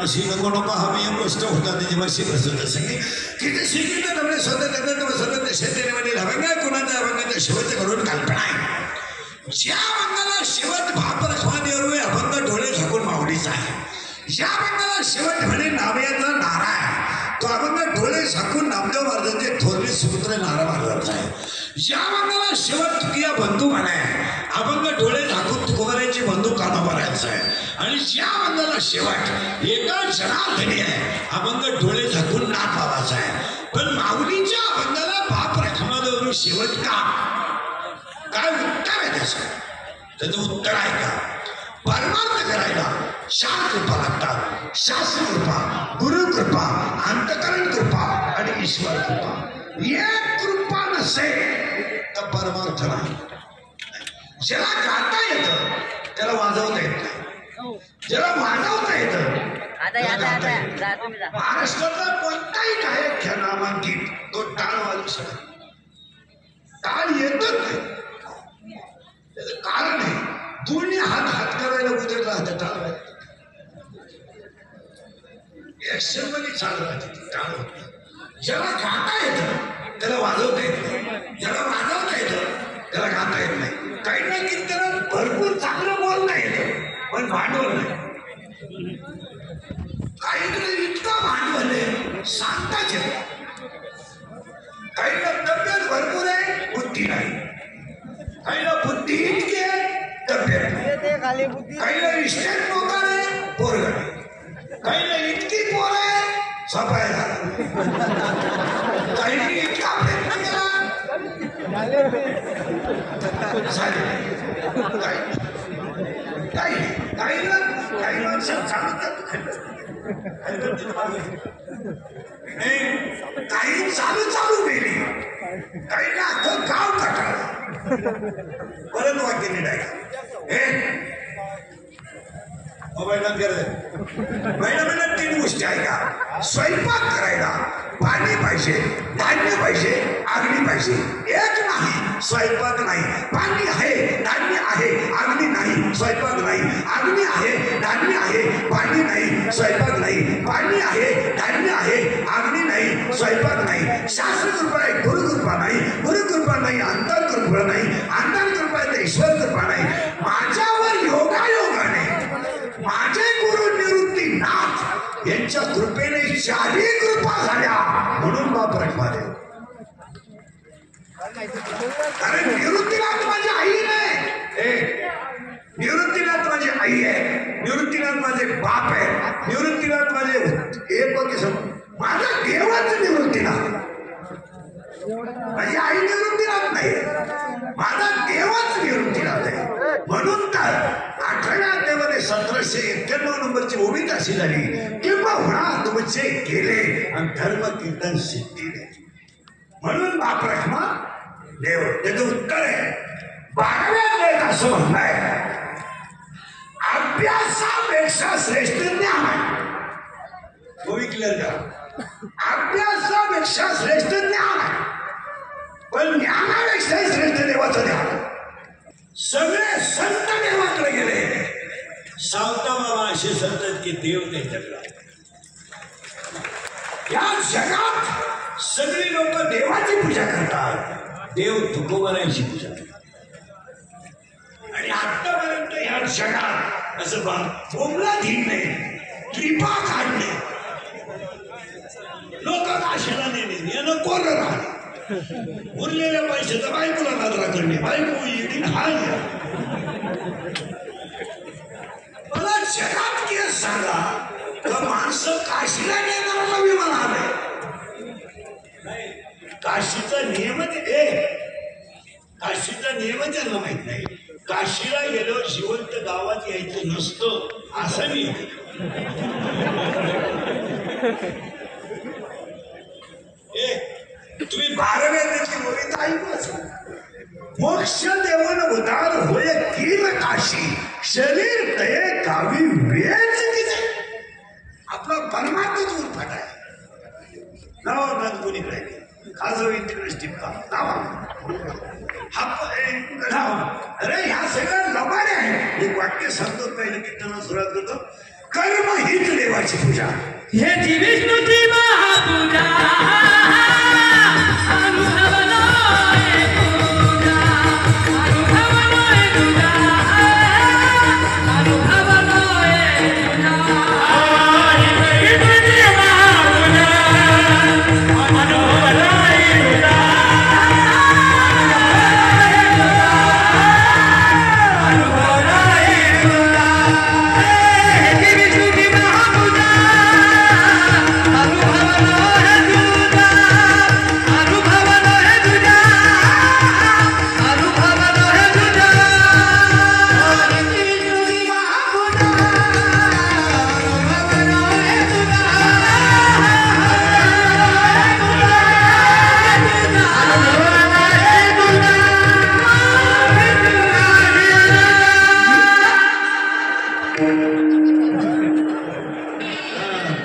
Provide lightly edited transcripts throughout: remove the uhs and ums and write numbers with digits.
अशी नको नको हवी गोष्ट होता त्याची वर्षी बसत सगळी किती शिकित आपले स्वतः स्वतः शेतकरी अभंगा कुणाचा अभंगाच्या शेवट करून कल्पना आहे ज्या अभंगाला शेवट भाप रखवादेवर अभंग डोळे झाकून माऊलीचा आहे ज्या अभंगाला शेवट म्हणे नामयाचा नारा आहे तो अभंग डोळे झाकून नामदेव महाराजांचे थोरले सुपुत्र नारा महाराजांचा आहे ज्या अभंगाला शेवट तुकिया बंधू म्हणाय अभंग डोळे झाकून तुकोबारायची बंधू कानोबारायचा आहे आणि ज्या अभंगाला शेवट एका जनार्दनी आहे अभंग डोळे झाकून नाक बाबाचा आहे पण माऊलीच्या अभंगाला बाप रखमादेवर शेवट का काय उत्तर आहे त्याचं उत्तर आहे का परमार्थ करायला शास्त्र कृपा लागतात शास्त्र कृपा गुरु कृपा अंतकरण कृपा आणि ईश्वर कृपा एक कृपा नसेल तर परमार्थ नाही ज्याला गाता येतं त्याला वाजवता येत नाही ज्याला वाजवता येतं महाराष्ट्रातला कोणताही गायक ह्या नामांकित तो टाळ वाजवू शकत टाळ येतच नाही त्याचं कारण आहे दोन्ही हात करायला उतरला हात टाळ ऍक्शन मध्ये चालू राहते टाळ होत ज्याला गाता येतं त्याला वाजवता येत नाही ज्याला वाजवता येतं त्याला गाता येत नाही काही ना की त्याला भरपूर चांगलं बोलता येतं पण भांडवल नाही काहीकडे इतका भांडवल आहे सांगताच येत काहीला तब्येत भरपूर आहे बुद्धी नाही काहीला बुद्धी इतकी आहे तब्येत नाही काहीला इस्टेट मोकार आहे पोरग नाही काहीला इतकी पोर आहे सफाय झाला काही इतका प्रयत्न केला काही माणसं चालतात काही चालू गेली काही ना अख्खं गाव टाकलं परत वाक्य नाही मोबाईल बंद करायचं महिन्यात 3 गोष्टी आहे का स्वयंपाक करायला पाणी पाहिजे धान्य पाहिजे अग्नी पाहिजे एक नाही स्वयंपाक नाही पाणी आहे धान्य आहे अग्नी नाही स्वयंपाक नाही अग्नी आहे धान्य आहे पाणी नाही स्वयंपाक नाही पाणी आहे धान्य आहे अग्नी नाही स्वयंपाक नाही शास्त्र कृपा आहे गुरु कृपा नाही गुरु कृपा नाही अंतर कृपा नाही अंतर कृपा आहे ईश्वर कृपा नाही माझ्यावर योगायोगाने माझे गुरु निवृत्तीनाथ यांच्या कृपेने 4 कृपा झाल्या म्हणून बाप रखमादेव कारण निवृत्तीनाथ माझी आई नाही निवृत्तीनाथ माझी आई आहे निवृत्तीनाथ माझे बाप आहे निवृत्तीनाथ माझे एक माझा देवच निवृत्तीनाथ माझी आई निवृत्तीनाथ नाही माझा देवच निवृत्तीनाथ आहे म्हणून तर 18व्या अध्यायामध्ये 1791 नंबरची ओबीत अशी झाली किंवा तुमचे केले आणि धर्म कीर्तन सिद्धीने म्हणून बाप रखमा देव त्याचं उत्तर आहे 12व्या अध्यायात असं म्हणणं आहे अभ्यासापेक्षा श्रेष्ठ ज्ञान आहे ओबी क्लिअर करा अभ्यासापेक्षा श्रेष्ठ ज्ञान आहे पण ज्ञानापेक्षा श्रेष्ठ देवाचं ध्यान सगळे संत देवाकडे गेले सावता बाबा असे संत की देव त्यांच्याकडे या जगात सगळी लोक देवाची पूजा करतात देव तुकोबाराची पूजा करतात आणि आतापर्यंत या जगात असं बोंबला धीन नाही कृपा काढणे लोक काशाला नेणे यानं कोण राहणे उरलेल्या पैशाचा बायकोला साजरा करणे बायको येईल हाल मला जगात केस सांगा तर माणसं काशीला नेणारा विमान आलंय काशीचा नियम काशीचा नियम त्यांना माहित नाही काशीला गेल्यावर जिवंत गावात यायचं नसतं असं नाही तुम्ही 12व्या अध्यायाची ओळीत ऐकूच मोक्ष देवन उदार होय कीर काशी शरीर तये गावी वेच तिथे आपला परमार्थच उरफाट आहे नावानाथ कोणीकडे खाजवी तिकडे टिपका अरे ह्या सगळ्या लबाडे आहे एक वाक्य सांगतो पहिलं कीर्तनाला सुरुवात करतो कर्म हीच देवाची पूजा. हे जी विष्णूची महापूजा अनुभवलोय पूजा अनुभवलोय तुझा अनुभवलोय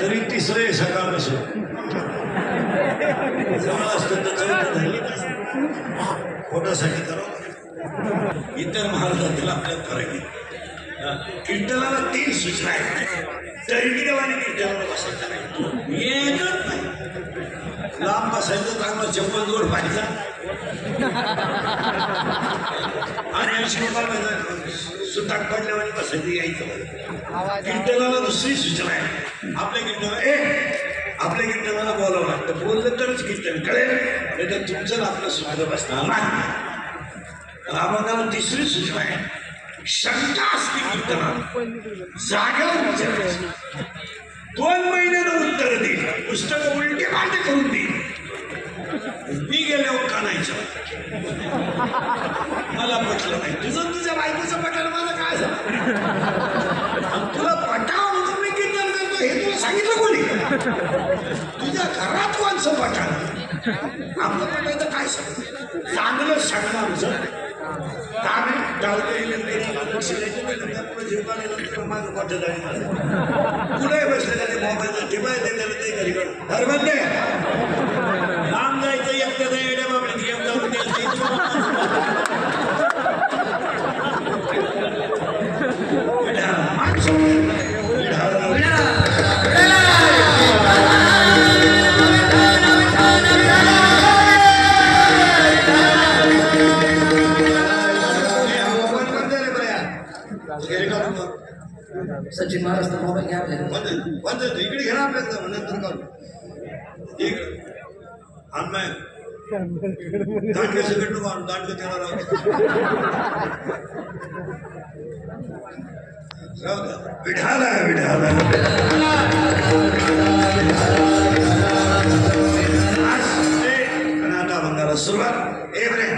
तरी तिसरे सकाळपासून पोटासाठी करावं. इतर महाराजांना आपल्याला फरक आहे. कीर्तनाला 3 सूचना आहेत. तरी देवाने कीर्तनाला बसायचं नाही, येतच नाही. लांब बसायचं, चांगला चप्पल जोड पाहिजे आणि सुताक पडल्यावर बसायचं यायचं. कीर्तनाला दुसरी सूचना आहे. आपल्या कीर्तनाला बोलावं लागतं. बोललं तरच कीर्तन कळेल, नाही तर तुमचं आपलं सूत्र बसणार नाही. आम्हाला तिसरी सूचना आहे. शंका असते कीर्तनात, जाग्यावर विचारायचं. 2 महिन्यानं उत्तर देईल. पुस्तकं उलटे पालटे करून देईल. मी गेल्यावर कानायचं मला पटलं नाही. तुझ्या बायकोचं पटायला मला काय झालं? तुला पटाव म्हणून मी कीर्तन करतो हे तुला सांगितलं कोणी? तुझ्या घरात माणसं पटायला आपलं पटायचं काय सांगतो? चांगलं सांगणं आमचं पुढे बसले ते मोबाईल टिपाय ते घरी धर्मात लांब जायचं एकट्या येड्या बाबडीत घेऊन जाऊन सचिन महाराज मोबाईल घ्या आपल्याला इकडे घ्या आपल्याला नंतर करू अन्मय दांडगे सगळं मारून दांडगे त्याला विढाला विढाला आता बंगाला सुरुवात ए बरे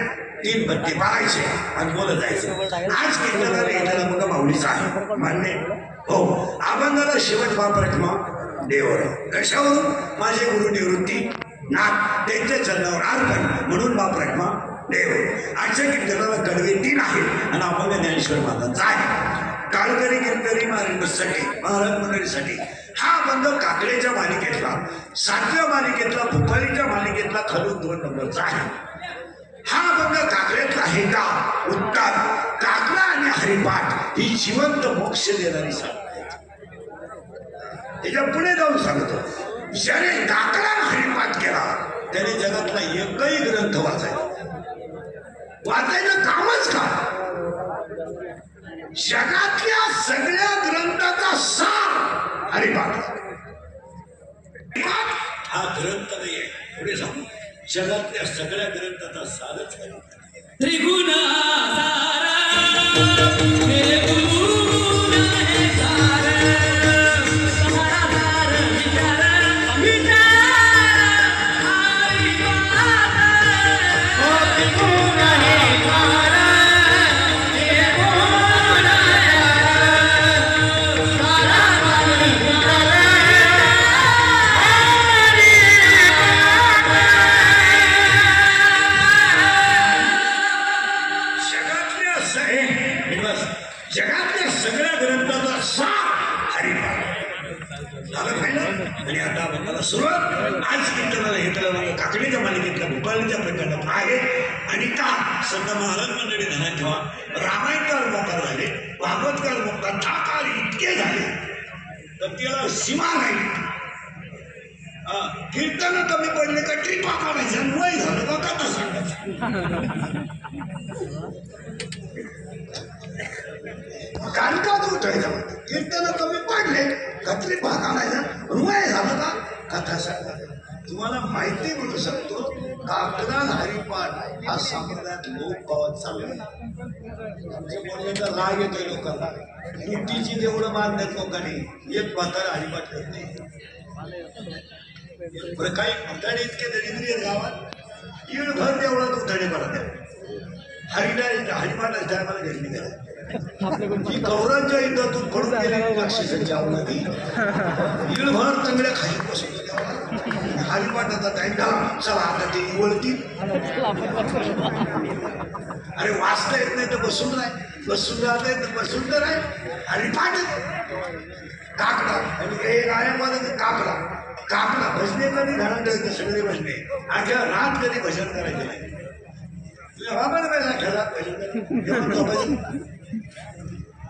3 पत्ते पाहायचे आणि बोलत जायचं. आज कीर्तनाला मुलं माऊलीचा आहे मान्य हो. अभंगाला शेवट वापरटमा देवर कशावरून माझे गुरु निवृत्ती नाथ त्यांच्या चरणावर अर्पण म्हणून वापरटमा देव. आजच्या कीर्तनाला कडवे 3 आहेत आणि अभंग ज्ञानेश्वर महाराजांचा आहे. काळकरी कीर्तनी महाराज मंडळीसाठी हा अभंग काकड्याच्या मालिकेतला 7व्या मालिकेतला भूपालीच्या मालिकेतला खालून 2 नंबरचा आहे. हा अभंग काकड्यातला आहे का उत्तर. काकडा आणि हरिपाठ ही जिवंत मोक्ष देणारी साधना. त्याच्या पुढे जाऊन सांगतो ज्याने काकडा हरिपाठ केला त्याने जगातला एकही ग्रंथ वाचायचं कामच का. जगातल्या सगळ्या ग्रंथाचा सार हरिपाठ. हा ग्रंथ नाही आहे. पुढे सांगू जगातल्या सगळ्या ग्रंथाचा सारच त्रिगुण जगातल्या सगळ्या ग्रंथाचा सार हरिपाठ झालं पाहिलं. आणि आता आपण सुरुवात आज कीर्तनाला घेतलं काकडीच्या मालिकेतल्या भूपालीच्या प्रकरणात आहे. आणि का संत महाराज मंडळी ध्यानात ठेवा. रामायणकाळ मोकार झाले, भागवतकाळ मोकार, कथाकाळ इतके झाले तर त्याला सीमा नाही. कीर्तन कमी पडले का ट्रिपा काढायच्या वय झालं का कथा सांगायचं. कानकात उठायचं कीर्तन कमी पडले का ट्रिपा काढायचा वय झालं का कथा सांगायचं. तुम्हाला माहिती म्हणू शकतो काकरा हरिपाठ हा संप्रदायात लोक गावात चालला. बोलण्याचा राग येतोय लोकांना. मुठीची जेवढं बांधण्यात लोकांनी एक म्हातारा हरिपाठ करत नाही. बरं काही म्हातारे इतके दरिद्री आहेत गावात ईडभर तेवढाच उठाणे पडत हरिपाठाच्या टायमाला घेतली गेला. ही कौरांच्या युद्धातून पडून गेलेली राक्षसांची आवडती ईडभर तंगड्या खाली बसून हरिपाठाचा टाइम झाला. चला आता ते निवडतील. अरे वाचता येत नाही तर बसून राह. बसून राहता येत बसून तर आहे. हरिपाठ काकडा आणि एक आहे मला काकडा काकडा भजने कधी घरात ठेवते सगळे भजने अख्या रात कधी भजन करायचे नाही. भजन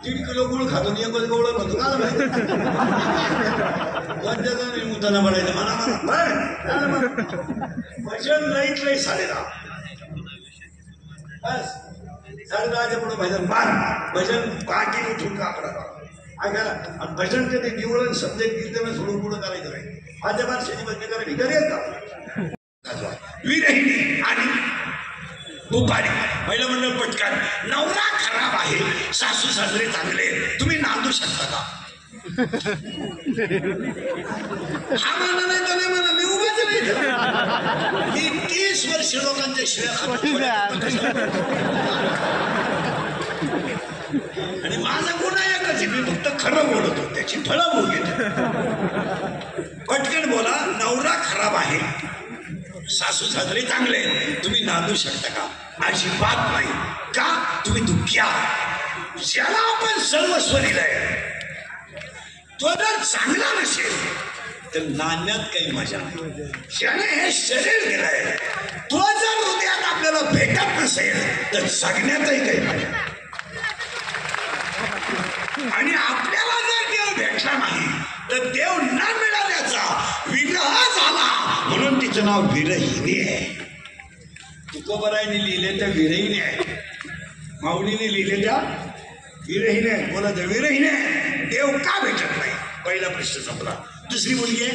1.5 किलो गुळ खातो 1 गोळ म्हणतो का उताना पडायचं म्हणा भजन लईत लई 10:30 बस 10:30च्या पुढे भजन बार भजन बाकी उठून कापडा ऐकायला. आणि भजन ते निवडून शब्द कीर्तन सोडून पुढं करायचं नाही. माझ्या माणसाची बंद करायची घरी येतात. विरहिणी आणि भूपाली पहिलं म्हणलं पटकन नवरा खराब आहे सासू सासरे चांगले तुम्ही नांदू शकता का. हा म्हणा नाही तर नाही म्हणा मी उभाच नाही. मी 30 वर्ष लोकांच्या शिव्या खातो आणि माझा गुन्हा एकच मी फक्त खरं बोलतो त्याची फळं भोगेत. पटकन बोला नवरा खराब आहे सासू सासरे चांगले तुम्ही नांदू शकता का. अशी बात नाही का तुम्ही दुःखी आहात. ज्याला आपण सर्वस्व दिलंय तो जर चांगला नसेल तर नाण्यात काही मजा नाही. ज्याने हे शरीर दिलंय तो जर हृदयात आपल्याला भेटत नसेल तर जगण्यातही काही मजा. आणि आपल्याला जर देव भेटला नाही तर देव न मिळाल्याचा विरह झाला म्हणून तिचं नाव विरहिणी आहे. तुकोबरायने लिहिले त्या विरहिणी आहे. माऊलीने लिहिले त्या विरहिणी आहे. बोला त्या विरहिणी आहे. देव का भेटत नाही पहिला प्रश्न संपला. दुसरी मुलगी आहे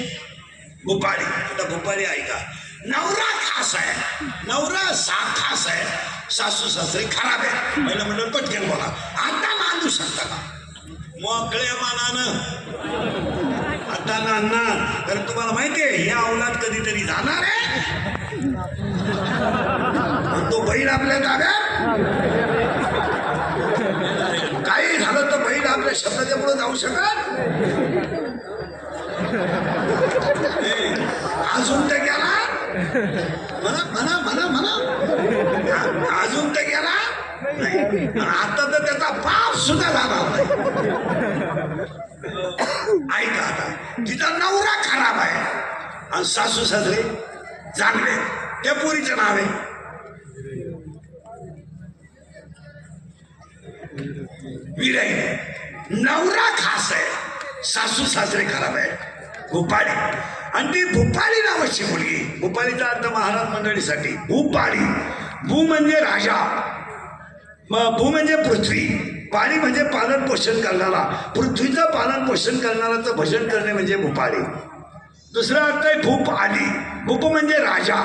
भूपाळी. आता भूपाळी ऐका नवरा खास आहे नवरा खास आहे सासू सासरे खराब आहे. पहिलं म्हणलं पटकन बोला आता मानू शकता का. मोकळ्या मानानं आता नांदणार. तर तुम्हाला माहितीये ही औलाद कधीतरी जाणार आहे. तो बैल आपल्या ताब्यात काही झालं तर बैल आपल्या शब्दाच्या पुढे जाऊ शकत. अजून तर गेला म्हणा म्हणा म्हणा म्हणा अजून तर गेला नाही. आता तर त्याचा पाप सुद्धा झाला नाही. ऐका आता तिचा नवरा खराब आहे आणि सासू सासरे चांगले. त्या पोरीचं नाव आहे विरहिणी. नवरा खास आहे सासू सासरे खराब आहे भूपाळी. आणि ती भूपाळी नावाची मुलगी. भूपाळीचा अर्थ महाराज मंडळीसाठी भूपाळी. भू म्हणजे राजा भू म्हणजे पृथ्वी पाळी म्हणजे पालन पोषण करणारा. पृथ्वीचं पालन पोषण करणाराचं भजन करणे म्हणजे भूपाळी. दुसरा अर्थ आहे भूप आली. भूप म्हणजे राजा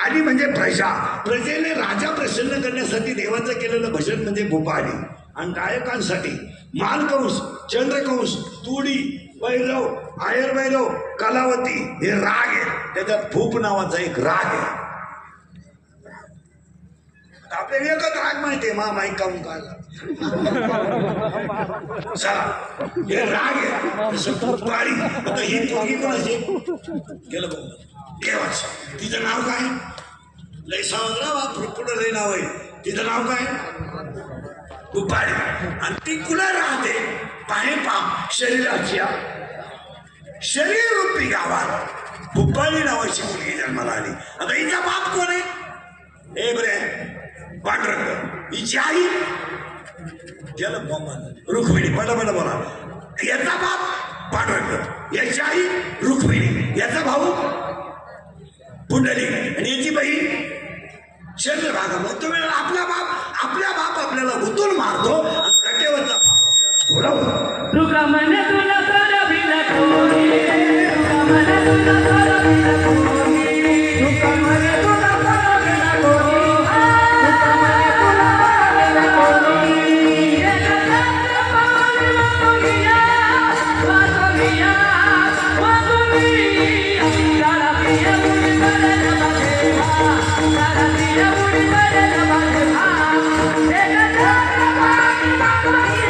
आली म्हणजे प्रजा. प्रजेने राजा प्रसन्न करण्यासाठी देवाचं केलेलं भजन म्हणजे भूपाली. आणि गायकांसाठी मालकंस चंद्रकंस तुडी भैरव आयर भैरव कलावती हे राग आहे. त्याच्यात भूप नावाचा एक राग आहे. आपल्याला एकच राग माहितीये मा माईक काढून काढला चला हे राग आहे. भूपाळी. आता ही पोरगी कोणाची गेलं बघ देवाचं. तिचं नाव काय लय सावंतराव पुढं लय नाव आहे. तिचं नाव काय भूपाळी. आणि ती कुणा राहते पाहे पाप शरीराची शरीर रूपी गावात भूपाळी नावाची मुलगी जन्माला आली. आता हिचा बाप कोण आहे हे बरे पांडुरंग. हिची आई गेलं रुक्मिणी. पटा पटा बोला. याचा बाप पांडुरंग, याची आई रुक्मिणी, याचा भाऊ पुंडलिक आणि याची बहीण चंद्रभागा. मग तुम्ही आपला बाप आपल्याला उतून मारतो आणि कटेवरचा बाप आपल्याला तुका म्हणे तुला सोडविला कोणी, तुका म्हणे तुला सोडविला कोणी, तुका म्हणे तुला सोडविला कोणी, तुका म्हणे तुला सोडविला कोणी. एका पावली वाचोलिया, वाचोलिया, वाचोलिया. तारा पिया बुडी पडेल बाजेवा, तारा पिया बुडी पडेल बाजेवा. एका पावली वाचोलिया,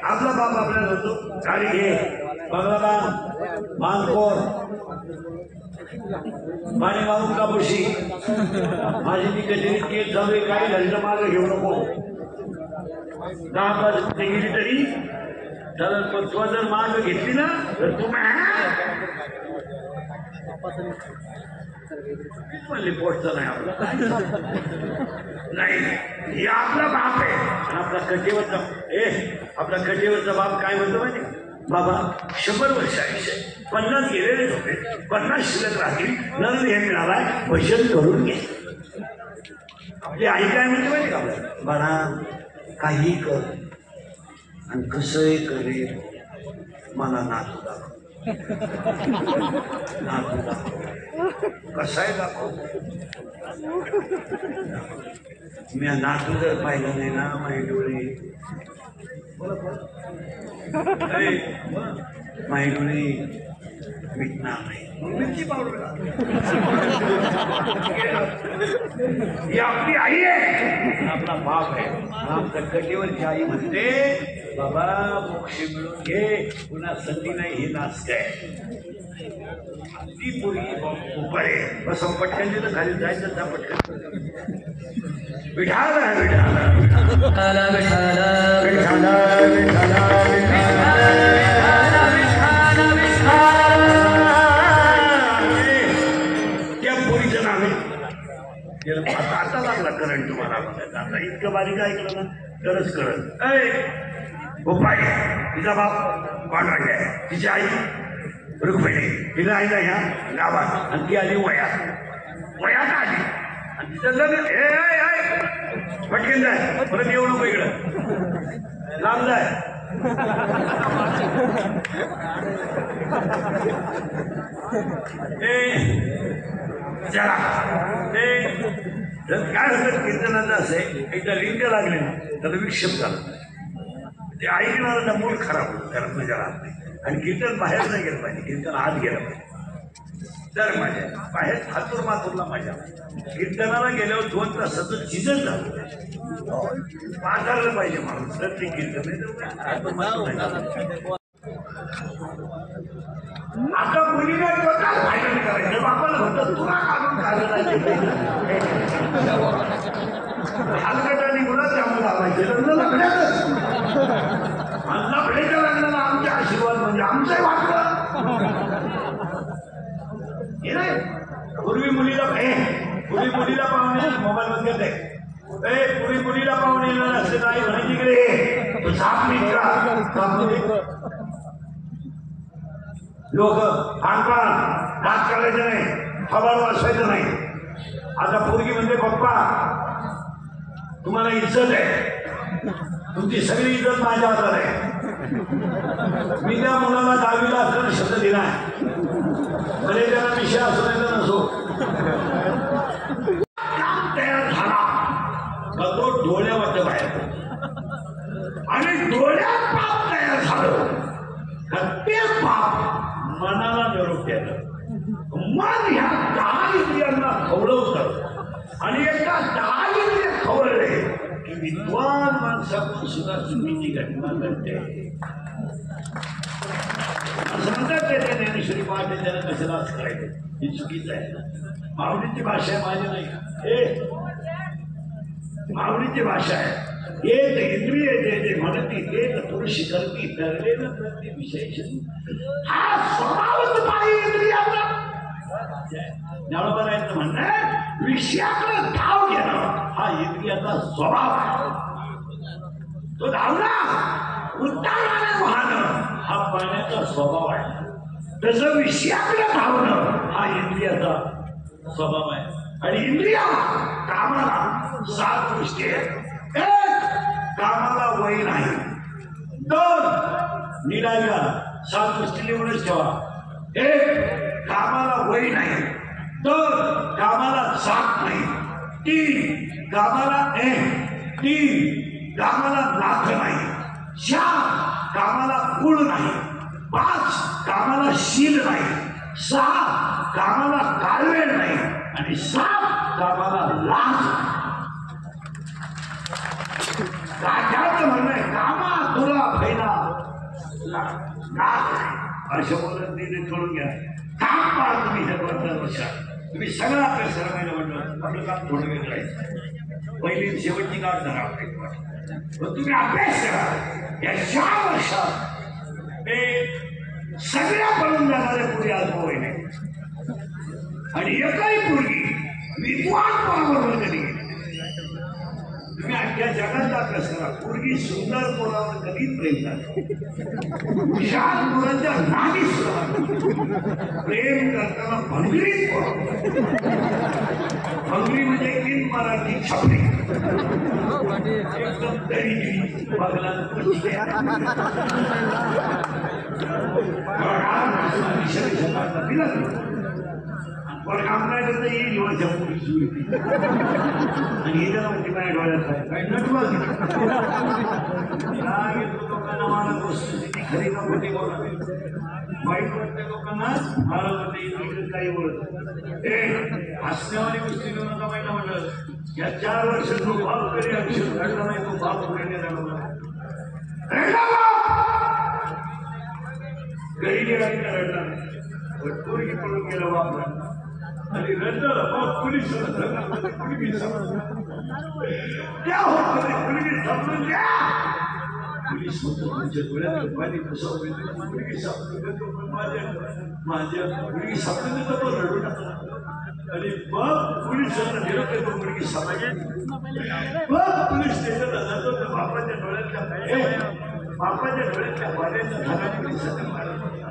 आपला बाप आपल्याला होतो. गाडी घे, बंगला मानकोर, पाणी मारून कापुशी. माझी ती कचेरीत केस झाली, काही झालं मागं घेऊ नको. 10 वाजता गेली तरी चालेल, पण तू जर माग घेतली ना तर तू म्हणली पोटचा नाही आपला नाही. हे आपला बाप आहे. आणि आपला कटेवरचा आपला कटेवरचा बाप काय म्हणतो माहिती, बाबा 100 वर्ष आयुष्य, 50 गेलेले होते, 50 शिल्लक राहतील, नंद हे मिळालाय, भजन करून घे. आपली आई काय म्हणते माहिती का आपल्याला, बाळा काही कर आणि कसंही करेल, मला नातू दाखव. नातू दाखव, कसाही दाखव. मी नातू जर पाहिलं नाही ना, माझे डोळे माझे डोळे मिटणार नाही. मिरची पावडर ही आपली आई आहे, आपला बाप आहे. आमच्या कटेवरची आई म्हणते, बाबा मोक्ष मिळून घे, पुन्हा संधी नाही, हे नाचते ती पोरगी उपाय. बस पटकन तिथं खाली जायचं त्या पटकन. विठाला विठाला विठाला विठाला विठाला त्या पोरीचं नाव आहे. आता लागला करंट तुम्हाला. आता इतकं बारीक ऐकलं ना तरच कळत. उपाय, तिचा बाप पांडुरंग आहे, तिची आई रुक्मिणी, तिला आईला ह्या गावात, आणि ती आली वयात आली आणि तिचं लग्न. पटकन जाय, परत येऊ नको इकडं, लांब जाय. चला ते काय होतं कीर्तनाचं असे, एकदा लिंग लागले ना तर विक्षेप झाला. ते ऐकणारा मूड खराब होतो, कारण मजा राहत नाही. आणि कीर्तन बाहेर नाही गेलं पाहिजे, कीर्तन आत गेलं पाहिजे तर माझ्या बाहेर हातूर माथूरला माझ्या कीर्तनाला गेल्यावर 2 तासाचं चिजन झालं पाजारलं पाहिजे माणूस, तर ते कीर्तन नाही. आता मुलीने फायनल करायचं, बापाला होतं तुला काढून हलकटाने गुलाब जामून लावायचे, लग्न लग्नातच. लग्नाच्या लग्नाला आमचे आशीर्वाद म्हणजे आमचंही वाटलं. हे नाही पूर्वी मुलीला पाहुणे मोबाईल मध्ये घेते, पूर्वी मुलीला पाहुणे येणार असते नाही म्हणायची रे तो साप निघा. लोक खानपान दात काढायचं नाही, खबर वाचायचं नाही. आता पोरगी म्हणते पप्पा तुम्हाला इज्जत आहे, तुमची सगळी इज्जत माझ्या हातात आहे. मी त्या मुलाला 10वीला असताना शब्द दिलाय, भले त्याला विषय असो नाही तर नसो. काम तयार झाला मग तो डोळ्यावर बाहेर, आणि डोळ्यात पाप तयार झालं ते पाप मनाला निरोप द्यायचं. मन ह्या 10 इंद्रियांना खवळवतं, आणि एकदा 10 इंद्रिय खवळले की विद्वान माणसातून सुद्धा चुकीची घटना घडते. असं म्हणतात ते ज्ञानेश्वरी वाटते त्याला कशाला असं करायचं ही चुकीचं आहे माऊलीची भाषा आहे माझी नाही माऊलीची भाषा आहे एक इंद्रिय जे म्हणती ते पुरुष करती तरले न प्रति विशेष हा स्वभावच पाहिजे इंद्रियाचा ज्ञानोबारायचं म्हणणं आहे विषयाकडे धाव घेणं हा इंद्रियाचा स्वभाव आहे तो धावला उत्तानाने वाहणं हा पाण्याचा स्वभाव आहे तसं विषयाकडे धावणं हा इंद्रियाचा स्वभाव आहे आणि इंद्रियाला कामाला 7 गोष्टी आहेत एक कामाला वय नाही 2 निराळ्या 7 गोष्टी लिहूनच ठेवा 1 कामाला वय नाही 2 कामाला साथ नाही 3 कामाला 3 कामाला नाथ नाही 4 कामाला गुण नाही 5 कामाला शील नाही 6 कामाला काळवेळ नाही आणि 7 कामाला लाज राजाचं म्हणणं आहे कामा तुला फैला अशा बोलत तिने कळून घ्या काम पहा तुम्ही हे 12 वर्षात तुम्ही सगळं आपल्या सर्वांना म्हणलं आपलं काम थोडं वेगळं आहे पहिली शेवटची काळ धरा पण तुम्ही अभ्यास करा या 4 वर्षात ते सगळ्या पळून जाणाऱ्या पुढे अल्पवय नाही आणि एकही पूर्वी विद्वान पोराबरोबर कधी गेली तुम्ही अख्ख्या जगाचा अभ्यास करा पूर्वी सुंदर पोरावर कधी प्रेम झालं विशाल पोरांच्या नादी सुद्धा प्रेम करताना भंगरीत भंगरी म्हणजे इन मराठी छपरी एकदम तरी बघला पण काम काय करतं येईल जीवाच्या आणि हे जरा म्हणजे काय डोळ्यात काय नटवा लोकांना मला वस्तुस्थिती खरी का खोटी बोला वाईट वाटतं लोकांना मला वाटतं काही बोलत हसण्यावाली गोष्टी घेऊ नका माहिती म्हणलं या 4 वर्ष जो बाप तरी अक्षर घडला नाही तो बाप उघडणे झाला गैरी आणि रडला पण पोरगी पडून गेला बाप आणि रडलं बाप पोलीस मुलगी समजून घ्या पोलीस तुमच्या डोळ्यात पाणी कसं मुलगी समजून माझ्या मुलगी समजून येतं पण रडू नका आणि बाप पोलिसांना निरोप येतो मुलगी समाजात बाप पोलीस स्टेशनला जातो तर बापाच्या डोळ्यातल्या पाण्याच्या धाराने पोलिसांना मारत होता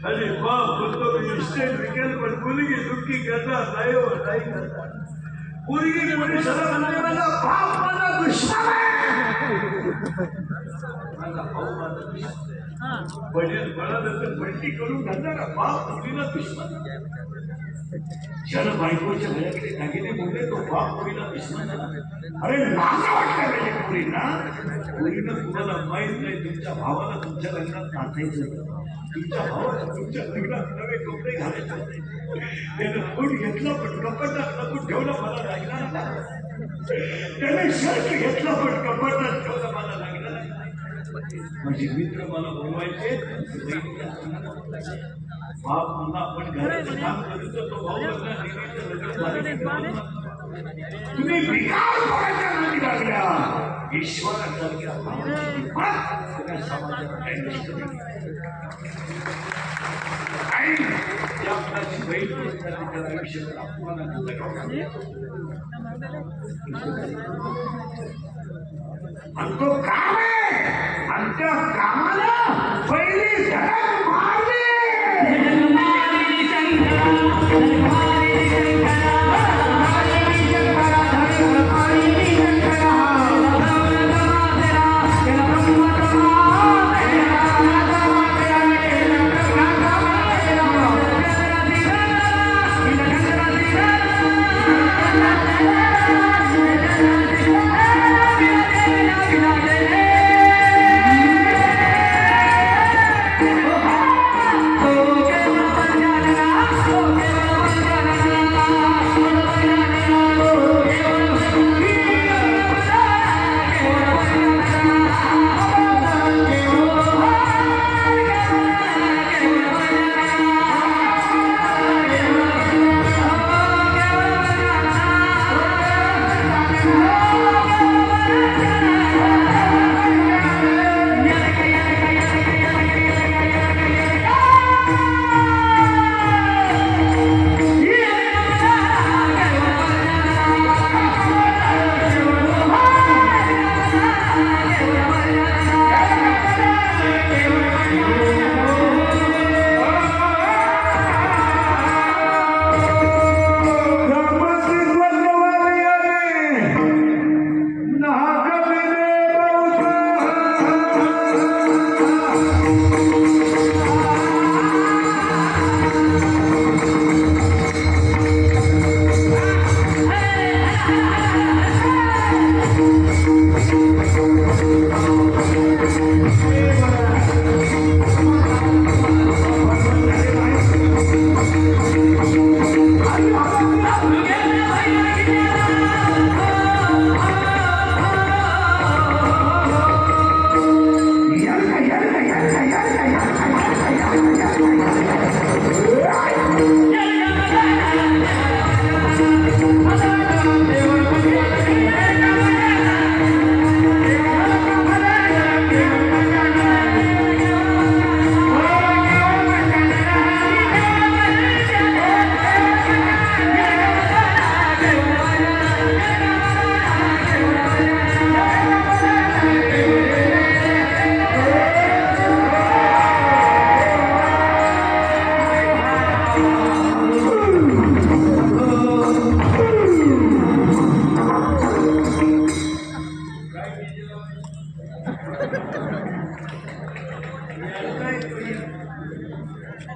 आणि बाप बोलतो इस्टेट विकेल पण मुलगी दुःखी करणार नाही हो नाही करणार मुलगी पोलिसाला म्हणाले माझा बाप माझा दुश्मन आहे माझा भाऊ माझा दुश्मन वडील बळानंतर पलटी करून घालणारा बाप मुलीला दुश्मन ज्याला बायकोच्या घराकडे दागिने बोलले तो बाप मुलीला दुश्मन अरे नाना वाटतं पाहिजे मुलीनं तुम्हाला माहीत नाही तुमच्या भावाला तुमच्या लग्नात नाचायचं तुमच्या भावाला तुमच्या लग्नात नवे कपडे घालायचे होते त्यानं कोण घेतला पण कपाटात लपून ठेवलं मला लागला त्याने शर्ट घेतला पण कपाटात ठेवलं मला लागला म्हणजे मित्र मला बोलवायचे बाप म्हणला आपण घराचं काम करू तर तो भाऊ तुम्ही विकार करायच्या नादी लागल्या ईश्वरासारख्या भावाची समाजात काही नष्ट आणि ज्या मुलाची बहीण त्याच्या आयुष्यात आणि तो काम आहे आणि त्या कामाला पहिली धडक मारली Thank you.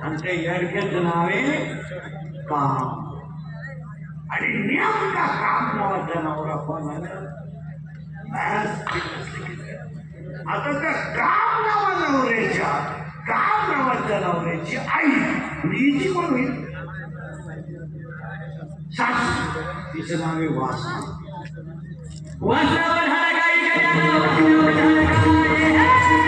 आणि त्या येडक्याचं नाव आहे काम. आणि नेमका काम नावाचा नवरा कोण आला? आता त्या काम नावाच्या नवऱ्याची आई हिची कोण होईल? सासू. तिचं नाव आहे वासना. वासनावर हाड गाई गड्याला वासनावर हाड गाई.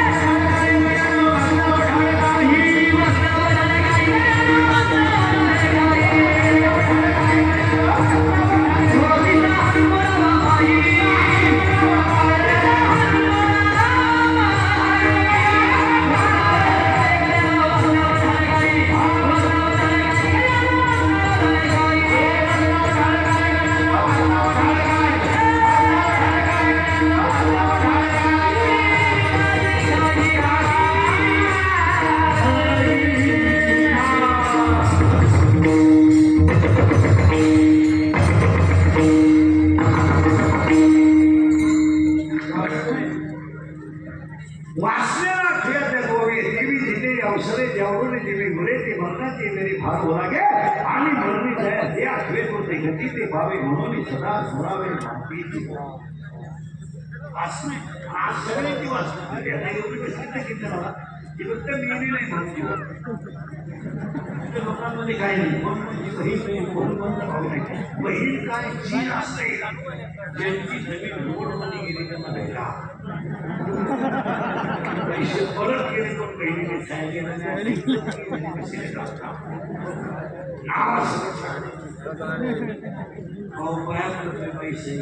वासनेला खेळते गोवे देवी जिथे अवसरे जेवढे देवी मुळे ते मरणाचे मेरी भार हो लागे आणि मरणी जया ते आठवे होते गती ते भावे म्हणून सदा स्मरावे मातीची वासने. आज सगळ्यांची वासना याला एवढी प्रसिद्ध केली मला की फक्त मेली नाही म्हणून लोकांमध्ये काही नाही. कोण म्हणजे बहीण नाही, कोण कोणता भाऊ नाही. बहीण काय जी असते ज्यांची जमीन रोडमध्ये गेली त्यांना भेटा पैसे परत गेले पण बहिणीने सांगितलं नाही. पैसे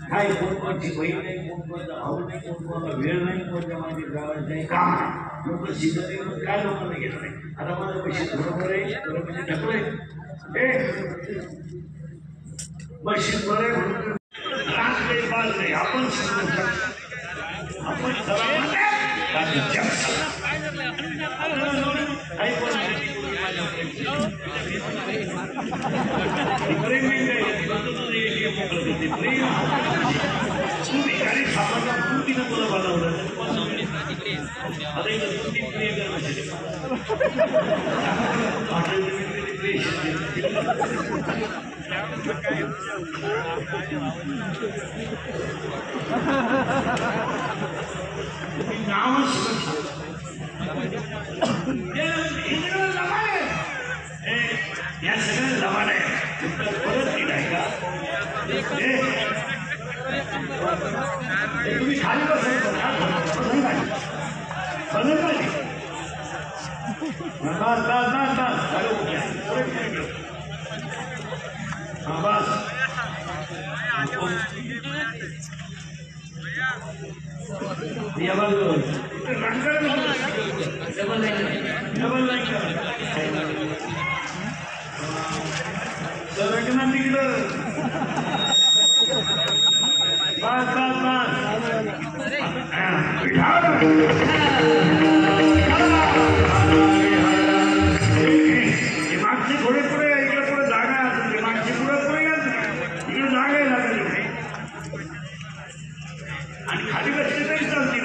काय कोण कोणची बहीण नाही, कोण कोणता भाऊ नाही, कोण कोणाला वेळ नाही, कोणत्या माझी गावात नाही, काम नाही. लोक शिकत काय लोकांना घेत नाही. आता माझं पैसे बरोबर आहे, बरोबर म्हणजे ढकलय पैसे बरे म्हणून आपण या सगळं लवाड आहे परत नीट आहे का तुम्ही खाली बसायचं सरकना तिकडं बस बस मागचे थोडे पुढे इकडे पुढे जागा आहे. मागचे पुढे पुढे इकडे जागा आहे लागली आणि खाली बसले तरी चालतील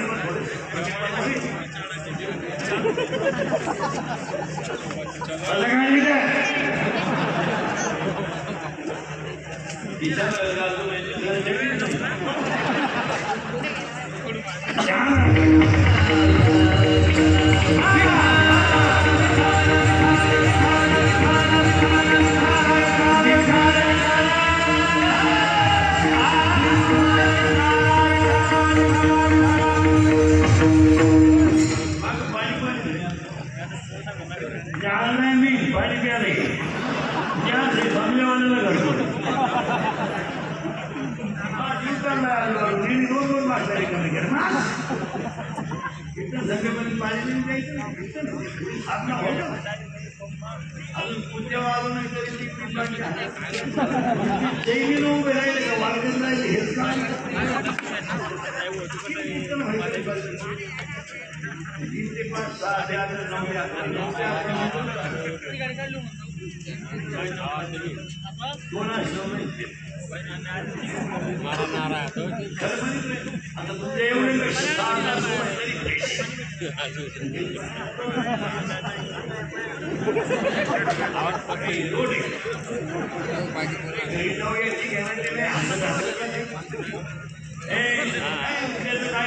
अजून पुढच्या वाजून नाही तरी जैनी उभे राहिले का वाढत राहिले हेच काय आता तुमच्या एवढे काय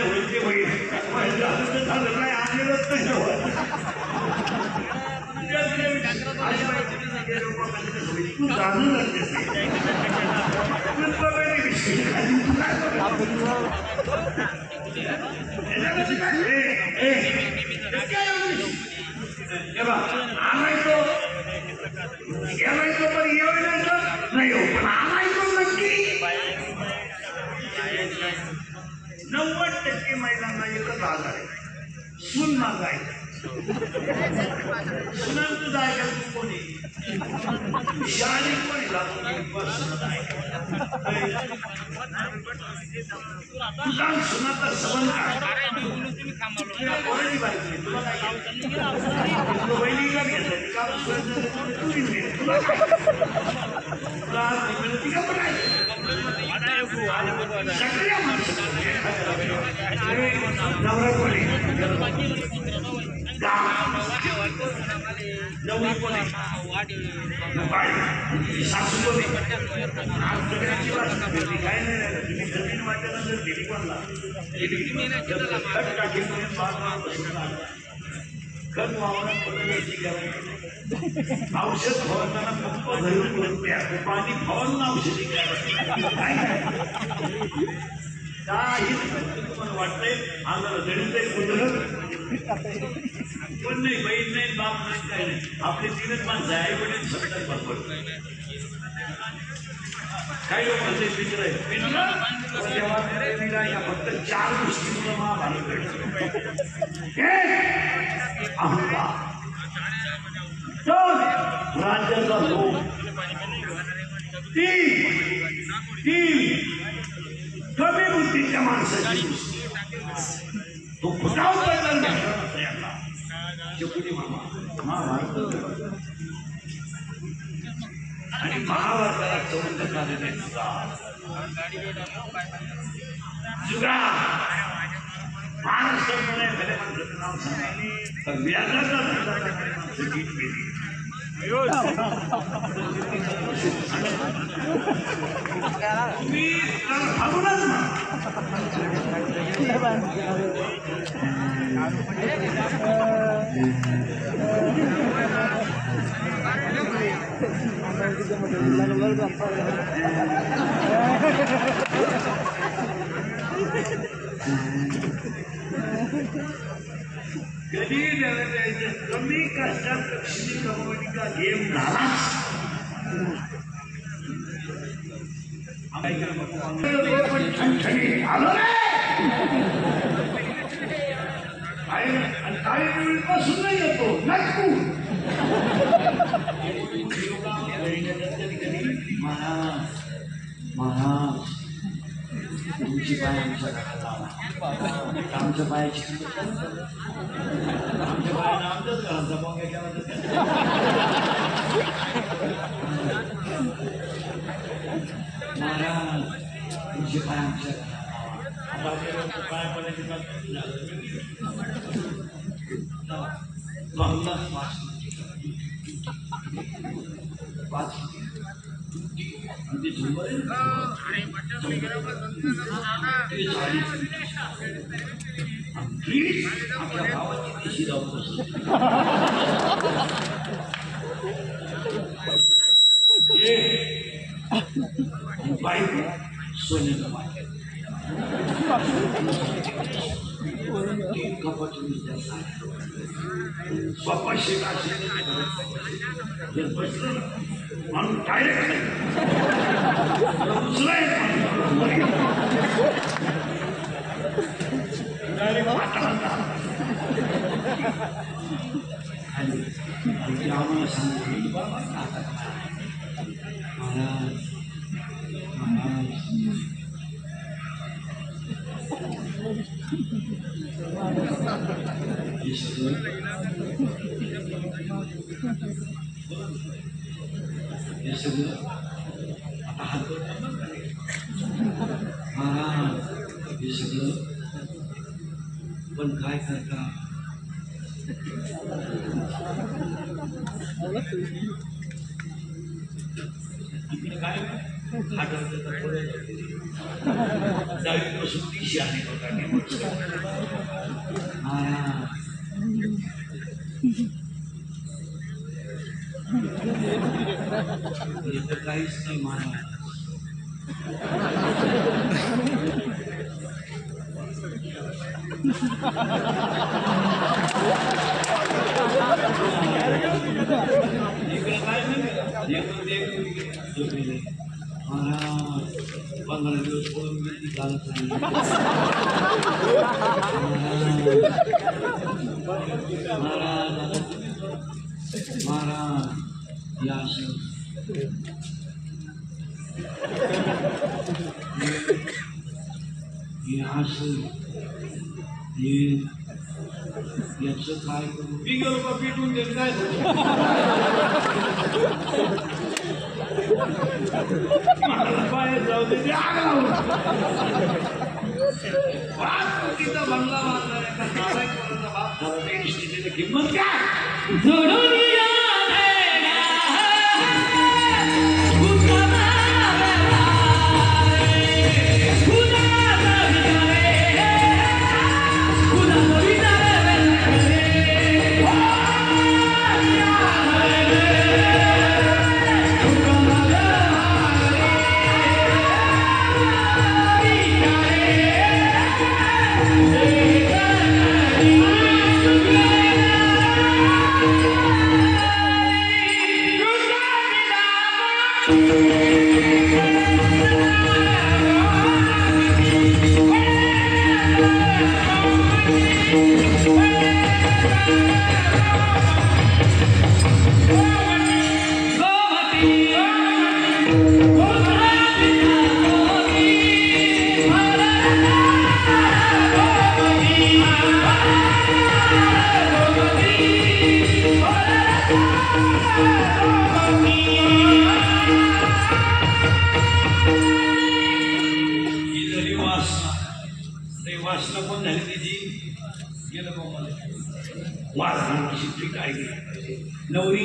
होईल ते होईल झालं नाही आलेलंच आणायचो पण येऊन नाही हो पण आणायचो नक्की 90% महिलांना एकच आजार आहे सून मागायचं सुनांचं जायचं तू कोणी कोणी सुनाचा संबंध बहिणीला घ्यायचं सगळ्या नवरा कोणी सासू कोणी काय नाही जमीन वाटल्यानंतर दिली कोणला खत वावरात औषध फवारताना पाणी फवारून औषधी काही तुम्हाला वाटतंय आम्हाला गणित पण नाही बहीण नाही बाप नाही काही नाही आपले तीनच माणसं आहे आई वडील सत्तर बरोबर काही लोक म्हणते मित्र आहे या फक्त 4 गोष्टींमुळे महाभारत अहंकार राज्याचा लोक ती कमी बुद्धीच्या माणसाची तो खुटाव आणि महाभारताला चौंड झालेले जुगा महाराष्ट्रामध्ये एखाद्या माणसाचं नाव सांगा तर व्याजाचा धंदा गीत केली तुम्ही भावनाच ना कधी कमी कष्टात लक्ष्मी कमवली का गेम झाला काही वेळपासून नाही येतो नक्कू महाराज तुमची पाय आमच्या घरात आमच्या पायाची आमच्या पायानं आमच्याच घराचा मग महाराज तुमचे पाय आमच्या घरात पाय पडायचे पाच ते झुंबर आपल्या गावाची दिशी जाऊ बाईक सोन्याचं मार्केट कपट स्वपाशी म्हणून डायरेक्ट आम्हाला सांगितलं महाराज हे सगळं आता हात महाराज हे सगळं पण काय करता इकडे काय आठवतं पुढे जावीपासून 30 आणि इथं काहीच नाही मानव इकडे काय नाही 15 दिवस पळून गेली चालत नाही महाराज या याचं काय करू मी गेलो का पेटून देत काय बाहेर जाऊ दे आग लावून तिचा बंगला बांधला एका नारायण बाप झाला किंमत काय जोडून नवरी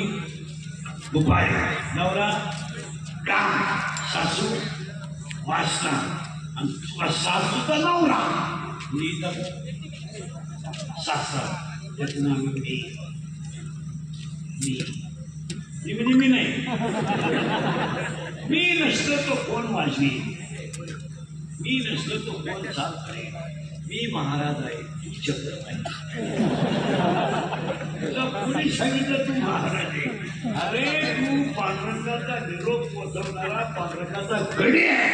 बुपाई नवरा काम सासू वासना आणि सासूचा नवरा सासरा त्याचं नाव मी नाही मी नसलो तो कोण वाजवी मी नसलो तो कोण साथ करेल मी महाराज आहे तू छत्रपती कुणी सांगितलं तू महाराज आहे अरे तू पांडुरंगाचा निरोप पोचवणारा पांडुरंगाचा गडी आहे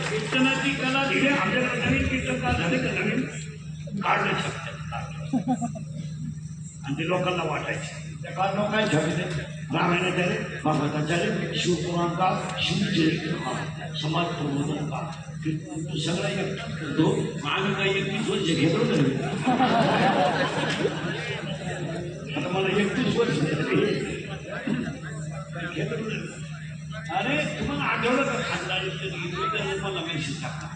कीर्तनाची कला दिली आमच्याकडे नवीन कीर्तनकार झाले का नवीन काढलं शकतात आणि ते लोकांना वाटायचे त्या काळ काय छापिते रामायणाचार्य महाभारताचार्य शिवपुराण काळ शिवचरित्र समाज प्रबोधन काळ तू सगळा एकटाच करतो आम्ही काही 31 वर्ष घेतो ना आता मला 31 वर्ष घेतो अरे तुम्हाला आठवलं का खानदारी मला मेसेज टाकला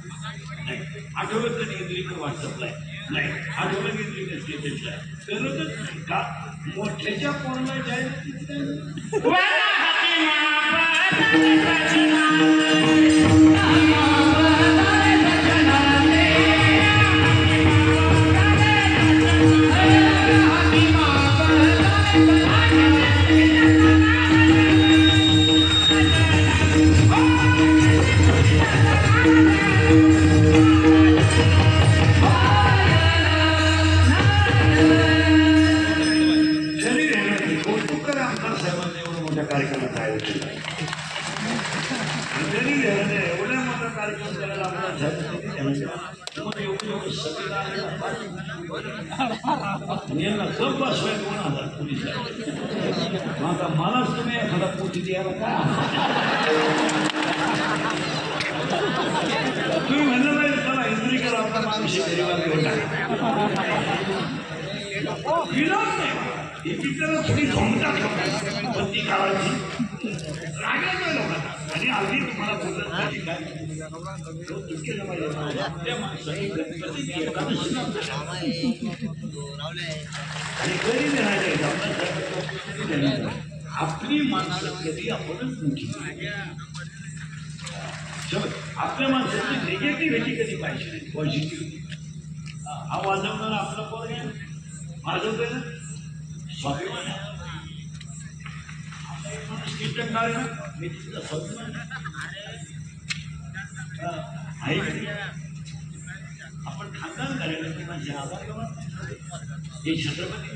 नाही आठवलं तर इंद्रिक व्हॉट्सअपला नाही आठवलं इंद्रिक स्टेटसला करतच नाही का मोठ्याच्या पोराला जायचं कार्यक्रमात आयोजन एवढ्या मोठा कार्यक्रम करायला यांना सब बसवाय कोण आला पोलीस आता मलाच तुम्ही एखादा पोथी द्यायला का तुम्ही म्हणलं पाहिजे चला इंद्रिकर आपला माणूस विनोद नाही ही पिक्चर थोडी झोमतात पण ती काळाची रागेल लोकांना आणि अगदी तुम्हाला बोलत म्हणजे काय तो चुकीचा मार्ग आहे. आपल्या माणसाने गणपती एकादशीला आणि गरीब राहायचं आपली माणसं कधी आपणच मोठी आपल्या माणसाची निगेटिव्हिटी कधी पाहिजे नाही, पॉझिटिव्ह. हा वाजवणार आपला पोर आहे वाजवतोय ना स्वाभिमान आहे. कीर्तनकार आहे ना मी तिथला स्वाभिमान आहे. आपण खानदान करायला की माझे आभार हे छत्रपती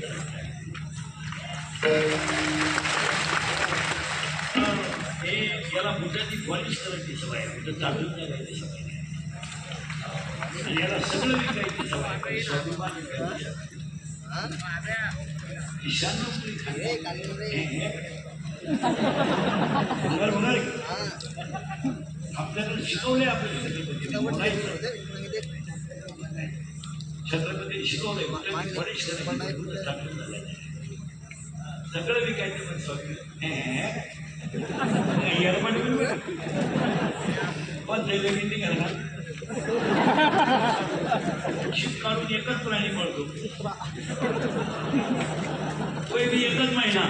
हे याला बुटाची पॉलिश करायची सवय आहे, बुटं चालून करायची सवय नाही आणि याला सगळं विकायची सवय आहे. स्वाभिमान विकायची ईशान्यपुरी आपल्याकडे शिकवले आपल्याला छत्रपती शिकवले बुटाची पॉलिश करायची चालून झालं सगळं विकायचं पण स्वाभिमान पण दैवगिंडी करणार शिप काढून एकच प्राणी पळतो कोई बी एकच महिना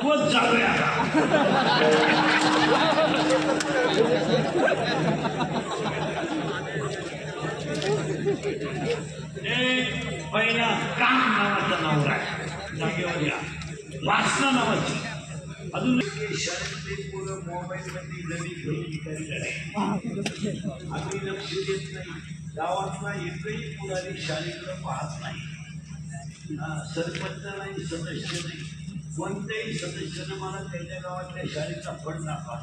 तोच चालू आहे. पहिला काम नावाचा नवरा आहे जागेवर या वासना नावाची अजून शाळेमध्ये पोरं मोबाईलमध्ये जरी घेऊन विकारी झाले आम्ही लक्ष देत नाही. गावातला एकही पुढारी शाळेकडे पाहत नाही. सरपंच नाही सदस्य नाही कोणत्याही सदस्यानं मला त्याच्या गावातल्या शाळेचा फंड दाखवा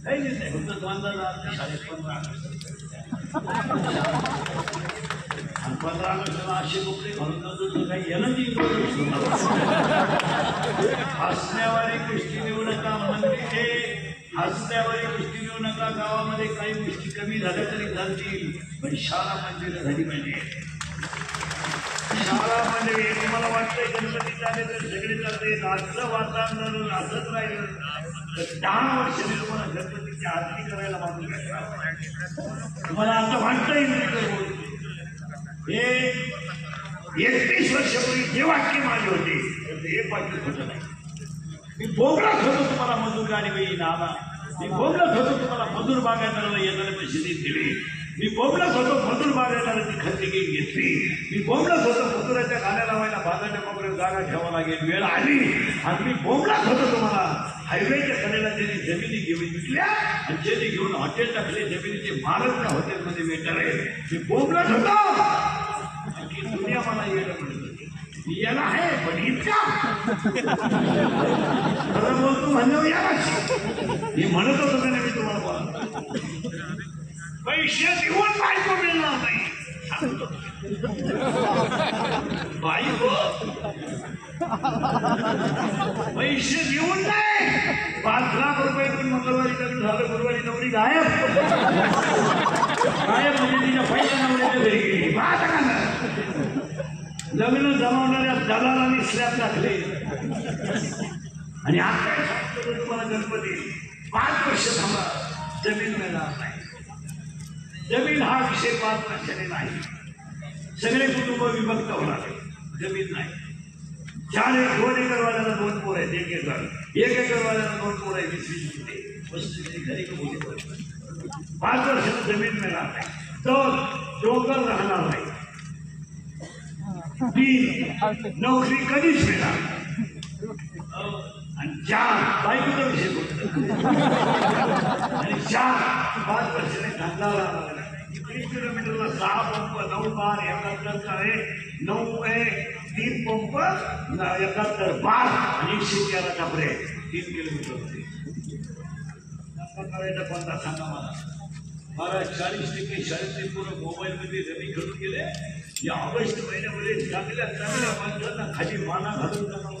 काही देत नाही. फक्त 2000 शाळेत 15 वर्षाला असे कपडे घालून जातो काही यानं ती हसण्यावारी गोष्टी नेऊ नका म्हणजे हसण्यावारी गोष्टी नेऊ नका. गावामध्ये काही गोष्टी कमी झाल्या तरी चालतील पण शाळा म्हणजे झाली पाहिजे. शाळा म्हणजे तुम्हाला वाटतंय गणपती चाले तर सगळे चालते रातचं वातावरण असंच राहिलं तर 10 वर्षाने तुम्हाला गणपतीची आरती करायला मागून तुम्हाला असं वाटतंय हे 31 वर्षापूर्वी जे वाक्य माझे होते ते एक वाक्य खोटं नाही. मी बोबलत होतो तुम्हाला मजूर गाडी येईन आला. मी बोबलत होतो तुम्हाला मजूर बागायदाराला येणारे पैसे दिले. मी बोबलत होतो मजूर बागायदाराची खरेदी घेतली. मी बोबलत होतो मजुराच्या गाड्या लावायला बाजारच्या मोकळ्या जागा ठेवावं लागेल वेळ आली आणि मी बोबलत होतो तुम्हाला हायवेच्या कडेला ज्यांनी जमिनी घेऊन विकल्या आणि ज्यांनी घेऊन हॉटेल टाकले जमिनीचे मालक त्या हॉटेलमध्ये भेटले. मी बोबलत होतो दुनिया मला येणं म्हणत होती याला आहे पण इतका खरं बोलतो म्हणलं याला हे म्हणत होतो का नाही मी तुम्हाला बोला पैसे देऊन बायको मिळणार नाही बायको पैसे देऊन नाही 5 लाख रुपये पण मंगळवारी लग्न झालं गुरुवारी नवरी गायब गायब म्हणजे तिच्या पहिल्या नवऱ्याच्या घरी गेली. लग्न जमावणाऱ्या दलालांनी स्लॅब टाकले आणि आता तुम्हाला गणपती 5 वर्ष थांबा जमीन मिळणार नाही. जमीन हा विषय 5 वर्षाने नाही. सगळे कुटुंब विभक्त होणार जमीन नाही. 2 एकरवाल्याला 2 पोर आहेत 1 एकर 1 एकरवाल्याला 2 पोर आहेत 20 घरी 5 वर्षाला जमीन मिळणार नाही. तर डोंगर राहणार नाही. 3 नोकरी कधीच मिळणार आणि 4 बायकोचा विषय बोलतो आणि 4 5 वर्षाने धंदा राहणार. 3 किलोमीटरला 6 पंप 9 बार 71 आहे 9 आहे 3 पंप 71 बार आणि 111 टापरे 3 किलोमीटर करायचा कोणता सांगा मला. 40% शाळेतले पूर्ण मोबाईलमध्ये रमी खेळून गेले. या ऑगस्ट महिन्यामध्ये चांगल्या माणसांना खाली माना घालून जाणार.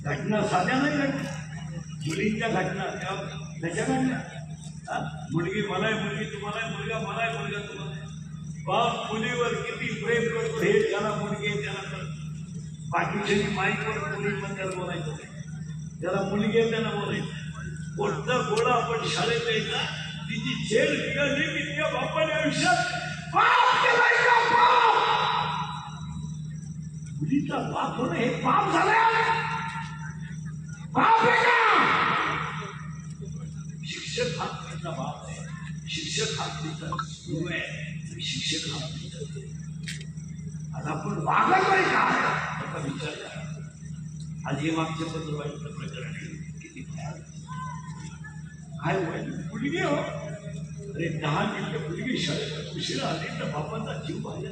घटना साध्या नाही घडल्या मुलींच्या घटना त्याच्या घडल्या. मुलगी मला आहे मुलगी तुम्हाला आहे मुलगा मला आहे मुलगा तुम्हाला. बाप मुलीवर किती प्रेम करतो हे ज्याला मुलगी आहे त्याला बाकीचे माईकवर मुलीबद्दल बोलायचं त्याला मुलगी आहे त्यांना बोलायचं कोणता गोळा आपण शाळेत यायचा तिची झेल बिघडली की तिच्या बापाने आयुष्यात पाप केलाय का पाप मुलीचा बाप होणं हे पाप झालंय पाप आहे का शिक्षक हा तिचा बाप आहे शिक्षक हा तिचा गुरु आहे शिक्षक हा तिचा आज आपण वागत आहे का त्याचा विचार करा आज हे मागच्या पत्रवाईचं प्रकरण किती काय वाईट मुलगी हो अरे 10 मिनिटं मुलगी शाळेत उशिरा आली तर बापाचा जीव पाहिला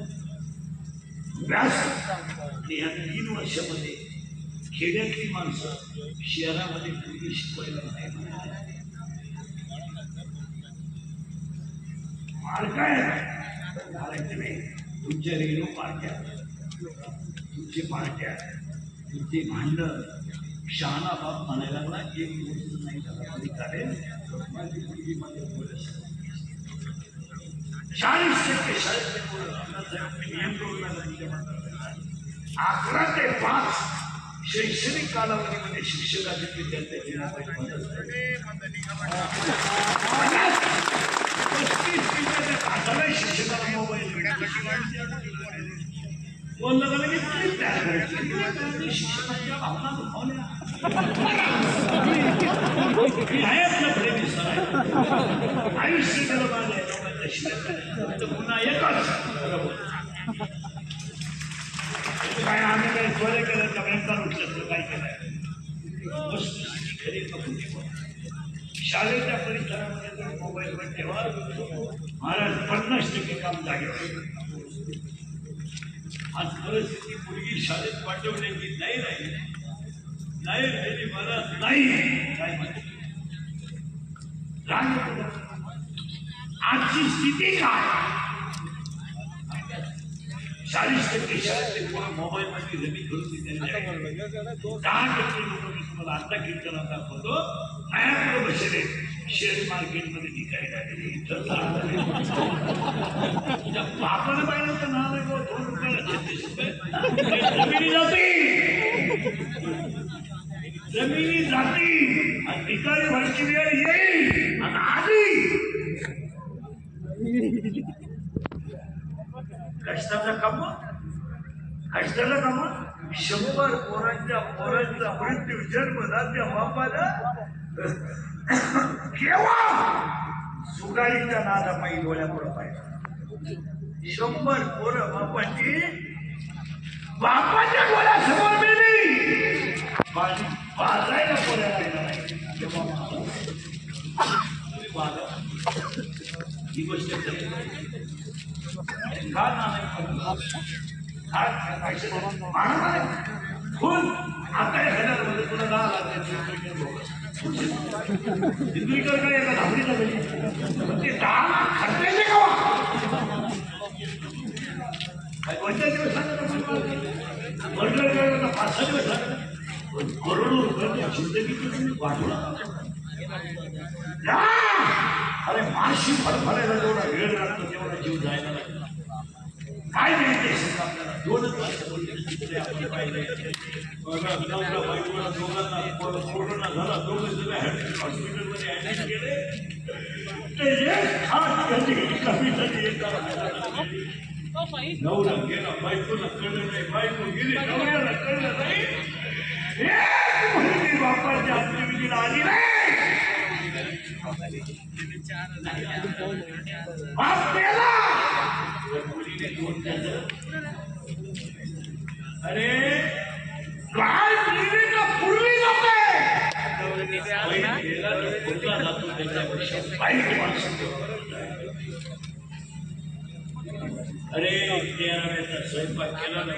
व्यास आणि या 3 वर्षामध्ये खेड्यातली माणसं शहरामध्ये मुलगी शिकवायला नाही मार काय मारायचं नाही तुमच्या रेडिओ पार्ट्या तुमचे पार्ट्या तुमचे भांडण शहाणा बाप म्हणायला लागला एक गोष्ट नाही झाला तरी चालेल माझी मुलगी माझ्या बोलत 40% शाळेतले पोरं नियम करून 11 ते 5 शैक्षणिक कालावधीमध्ये शिक्षकाचे विद्यार्थी देण्यात शिक्षकाला मोबाईल बोललं का लगेच तयार करायची शिक्षकांच्या भावना दुखावल्या प्रेमी सर आहे आयुष्य केलं माझ्या पुन्हा एकच काय आम्ही काही चोऱ्या केलं का बँका उठलं काय केलंय वस्तुस्थिती खरी करून शाळेच्या परिसरामध्ये जर मोबाईलवर ठेवा महाराज 50% काम जागेवर आज परिस्थिती मुलगी शाळेत पाठवण्याची नाही राहिली मला नाही काय माहिती आजची स्थिती काय 40% शाळेतले पोरं मोबाईल मध्ये रमी करून 10% लोक मी तुम्हाला आता कीर्तनात दाखवतो मायापुढे बसले शेअर मार्केटमध्ये विकायला गेले बापाला पाहिलं तर नाव आहे 2 रुपयाला 36 रुपये जमिनी जाती आणि भिकारी व्हायची वेळ येईल आणि आधी कष्टाचा काम 100 पोरांचा मृत्यू जन्मला त्या बापाला केव्हा सुगाईच्या नादा पायी डोळ्यापुढं पाहिजे 100 पोरं बापाच्या डोळ्यासमोर मिळली बाजायला पोऱ्याला नाही ही गोष्ट आता ह्याच्यामध्ये तुला 10 लाख दिल्लीकर काय एका धावडीला गेली ते 10 लाख खर्चायचे का 50 दिवस मर्डर 5-6 दिवस करोडो रुपयाची जिंदगी वाटला अरे माशी फडफडायला जेवढा वेळ लागतो तेवढा जीव जायला लागतो काय नाही आपल्याला 2 वर्ष बोलले आपण पाहिजे कोरोना झाला 2 हॉस्पिटलमध्ये ऍडमिट केले नवरा गेला बायकोला कळलं नाही बायको गेली नवऱ्याला कळलं नाही बापाच्या अंत्यविधीला आली नाही अरे काय पिढी का पुरली जाते अरे स्वयंपाक केला ना